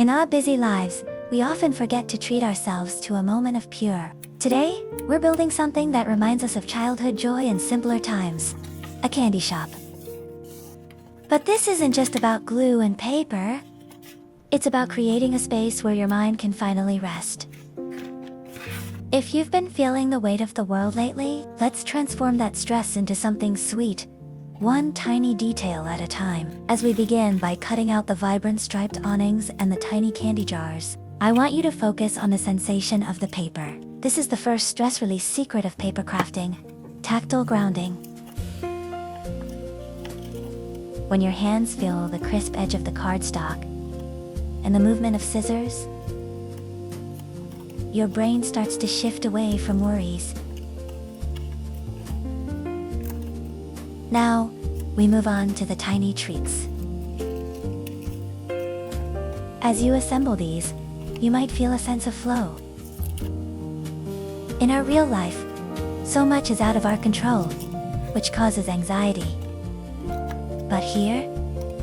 In our busy lives, we often forget to treat ourselves to a moment of pure. Today, we're building something that reminds us of childhood joy and simpler times. A candy shop. But this isn't just about glue and paper. It's about creating a space where your mind can finally rest. If you've been feeling the weight of the world lately, let's transform that stress into something sweet, one tiny detail at a time. As we begin by cutting out the vibrant striped awnings and the tiny candy jars, I want you to focus on the sensation of the paper. This is the first stress release secret of paper crafting: tactile grounding. When your hands feel the crisp edge of the cardstock and the movement of scissors, your brain starts to shift away from worries. Now, we move on to the tiny treats. As you assemble these, you might feel a sense of flow. In our real life, so much is out of our control, which causes anxiety. But here,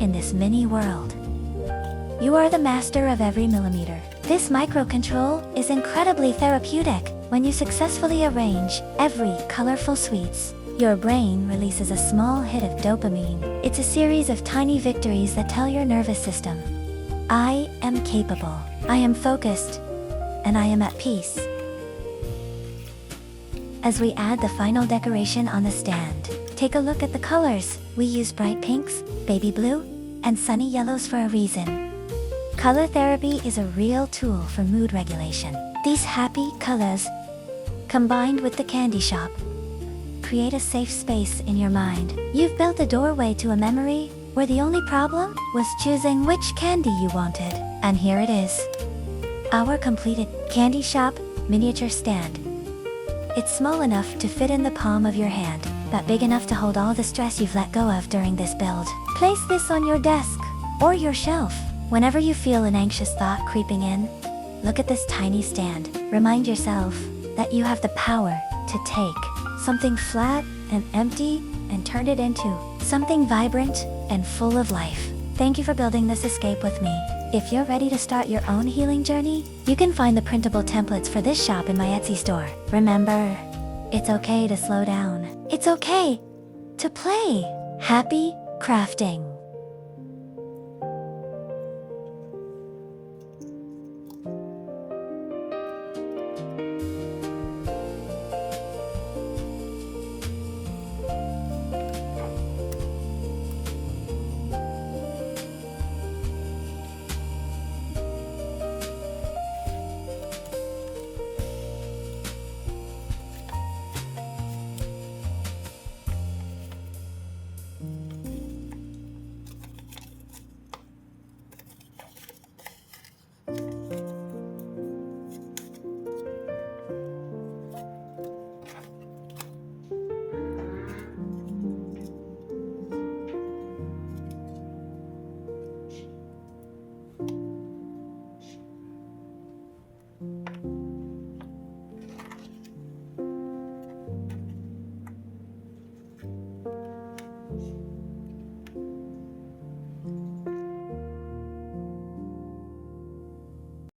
in this mini world, you are the master of every millimeter. This microcontrol is incredibly therapeutic. When you successfully arrange every colorful sweets, your brain releases a small hit of dopamine. It's a series of tiny victories that tell your nervous system, I am capable, I am focused, and I am at peace. As we add the final decoration on the stand, take a look at the colors. We use bright pinks, baby blue, and sunny yellows for a reason. Color therapy is a real tool for mood regulation. These happy colors, combined with the candy shop, create a safe space in your mind. You've built a doorway to a memory where the only problem was choosing which candy you wanted. And here it is, our completed candy shop miniature stand. It's small enough to fit in the palm of your hand, but big enough to hold all the stress you've let go of during this build. Place this on your desk or your shelf. Whenever you feel an anxious thought creeping in, look at this tiny stand. Remind yourself that you have the power to take something flat and empty and turn it into something vibrant and full of life. Thank you for building this escape with me. If you're ready to start your own healing journey, you can find the printable templates for this shop in my Etsy store. Remember, it's okay to slow down. It's okay to play. Happy crafting!